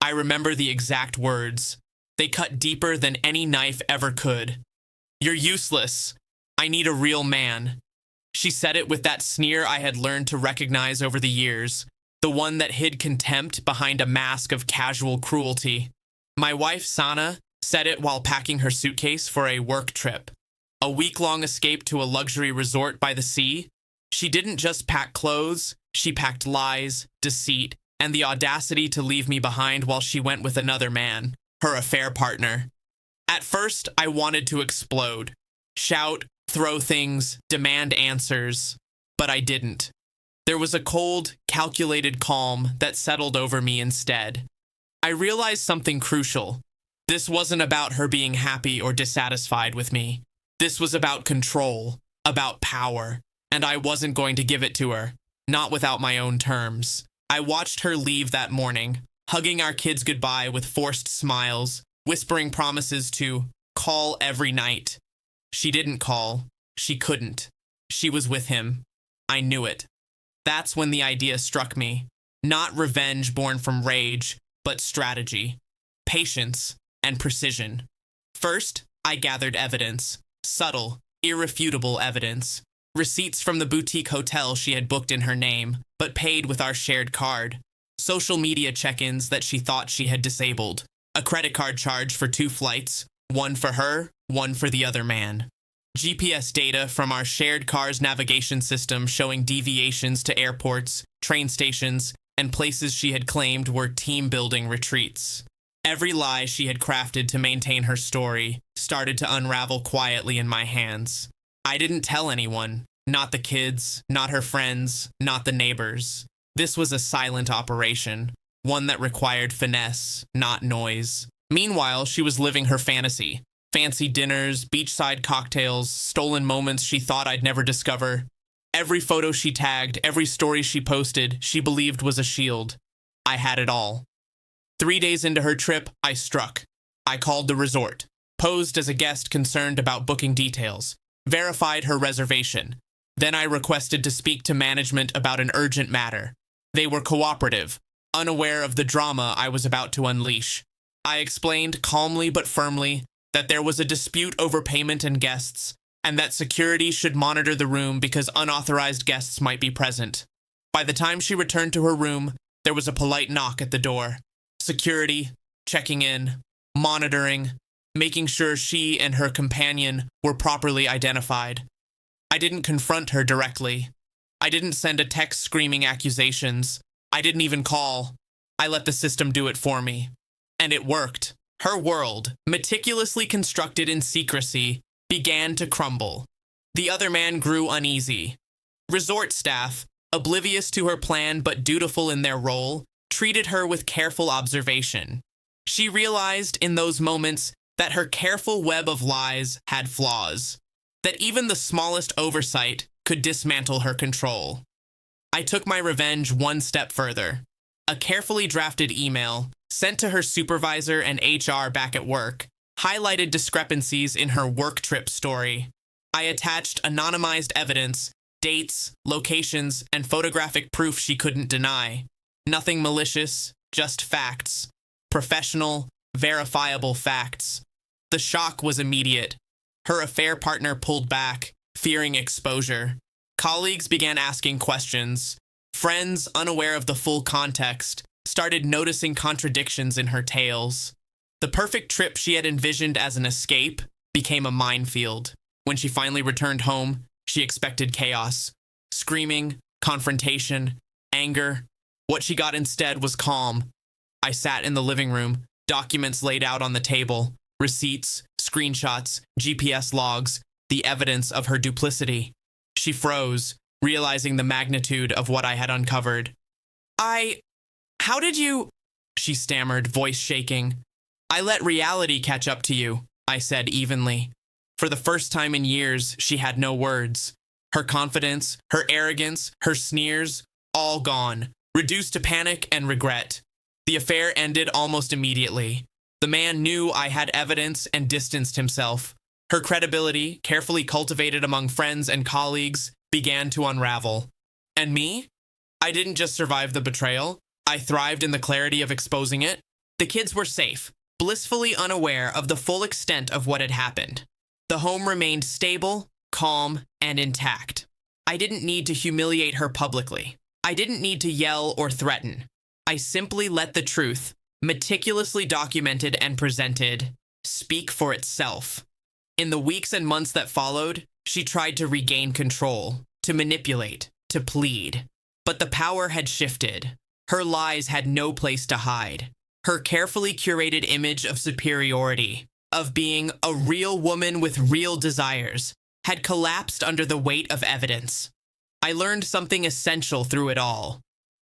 I remember the exact words. They cut deeper than any knife ever could. "You're useless. I need a real man." She said it with that sneer I had learned to recognize over the years, the one that hid contempt behind a mask of casual cruelty. My wife, Sana, said it while packing her suitcase for a work trip, a week-long escape to a luxury resort by the sea. She didn't just pack clothes, she packed lies, deceit, and the audacity to leave me behind while she went with another man, her affair partner. At first, I wanted to explode, shout, throw things, demand answers, but I didn't. There was a cold, calculated calm that settled over me instead. I realized something crucial. This wasn't about her being happy or dissatisfied with me. This was about control, about power, and I wasn't going to give it to her, not without my own terms. I watched her leave that morning, hugging our kids goodbye with forced smiles, whispering promises to call every night. She didn't call. She couldn't. She was with him. I knew it. That's when the idea struck me. Not revenge born from rage, but strategy, patience, and precision. First, I gathered evidence. Subtle, irrefutable evidence. Receipts from the boutique hotel she had booked in her name, but paid with our shared card. Social media check-ins that she thought she had disabled. A credit card charge for 2 flights, one for her, one for the other man. GPS data from our shared car's navigation system showing deviations to airports, train stations, and places she had claimed were team-building retreats. Every lie she had crafted to maintain her story started to unravel quietly in my hands. I didn't tell anyone, not the kids, not her friends, not the neighbors. This was a silent operation, one that required finesse, not noise. Meanwhile, she was living her fantasy. Fancy dinners, beachside cocktails, stolen moments she thought I'd never discover. Every photo she tagged, every story she posted, she believed was a shield. I had it all. 3 days into her trip, I struck. I called the resort, posed as a guest concerned about booking details, verified her reservation. Then I requested to speak to management about an urgent matter. They were cooperative, unaware of the drama I was about to unleash. I explained calmly but firmly that there was a dispute over payment and guests, and that security should monitor the room because unauthorized guests might be present. By the time she returned to her room, there was a polite knock at the door. Security, checking in, monitoring, making sure she and her companion were properly identified. I didn't confront her directly. I didn't send a text screaming accusations. I didn't even call. I let the system do it for me. And it worked. Her world, meticulously constructed in secrecy, began to crumble. The other man grew uneasy. Resort staff, oblivious to her plan but dutiful in their role, treated her with careful observation. She realized in those moments that her careful web of lies had flaws, that even the smallest oversight could dismantle her control. I took my revenge one step further. A carefully drafted email, sent to her supervisor and HR back at work, highlighted discrepancies in her work trip story. I attached anonymized evidence, dates, locations, and photographic proof she couldn't deny. Nothing malicious, just facts. Professional, verifiable facts. The shock was immediate. Her affair partner pulled back, fearing exposure. Colleagues began asking questions. Friends, unaware of the full context, started noticing contradictions in her tales. The perfect trip she had envisioned as an escape became a minefield. When she finally returned home, she expected chaos. Screaming, confrontation, anger. What she got instead was calm. I sat in the living room, documents laid out on the table, receipts, screenshots, GPS logs, the evidence of her duplicity. She froze, realizing the magnitude of what I had uncovered. How did you... She stammered, voice shaking. I let reality catch up to you, I said evenly. For the first time in years, she had no words. Her confidence, her arrogance, her sneers, all gone, reduced to panic and regret. The affair ended almost immediately. The man knew I had evidence and distanced himself. Her credibility, carefully cultivated among friends and colleagues, began to unravel. And me? I didn't just survive the betrayal. I thrived in the clarity of exposing it. The kids were safe, blissfully unaware of the full extent of what had happened. The home remained stable, calm, and intact. I didn't need to humiliate her publicly. I didn't need to yell or threaten. I simply let the truth, meticulously documented and presented, speak for itself. In the weeks and months that followed, she tried to regain control, to manipulate, to plead. But the power had shifted. Her lies had no place to hide. Her carefully curated image of superiority, of being a real woman with real desires, had collapsed under the weight of evidence. I learned something essential through it all.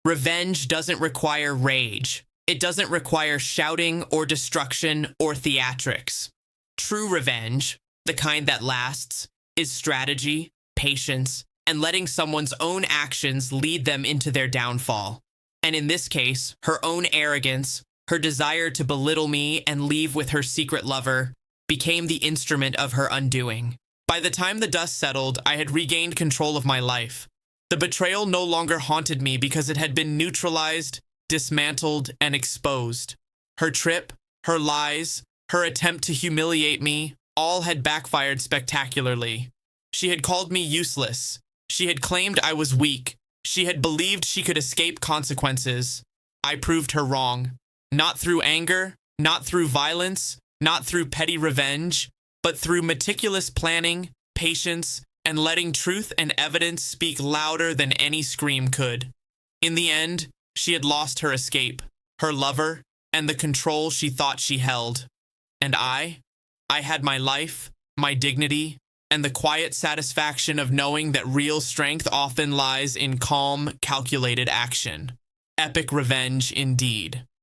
Revenge doesn't require rage. It doesn't require shouting or destruction or theatrics. True revenge, the kind that lasts, is strategy, patience, and letting someone's own actions lead them into their downfall. And in this case, her own arrogance, her desire to belittle me and leave with her secret lover, became the instrument of her undoing. By the time the dust settled, I had regained control of my life. The betrayal no longer haunted me because it had been neutralized, dismantled, and exposed. Her trip, her lies, her attempt to humiliate me, all had backfired spectacularly. She had called me useless. She had claimed I was weak. She had believed she could escape consequences. I proved her wrong. Not through anger, not through violence, not through petty revenge, but through meticulous planning, patience, and letting truth and evidence speak louder than any scream could. In the end, she had lost her escape, her lover, and the control she thought she held. And I had my life, my dignity, and the quiet satisfaction of knowing that real strength often lies in calm, calculated action. Epic revenge indeed.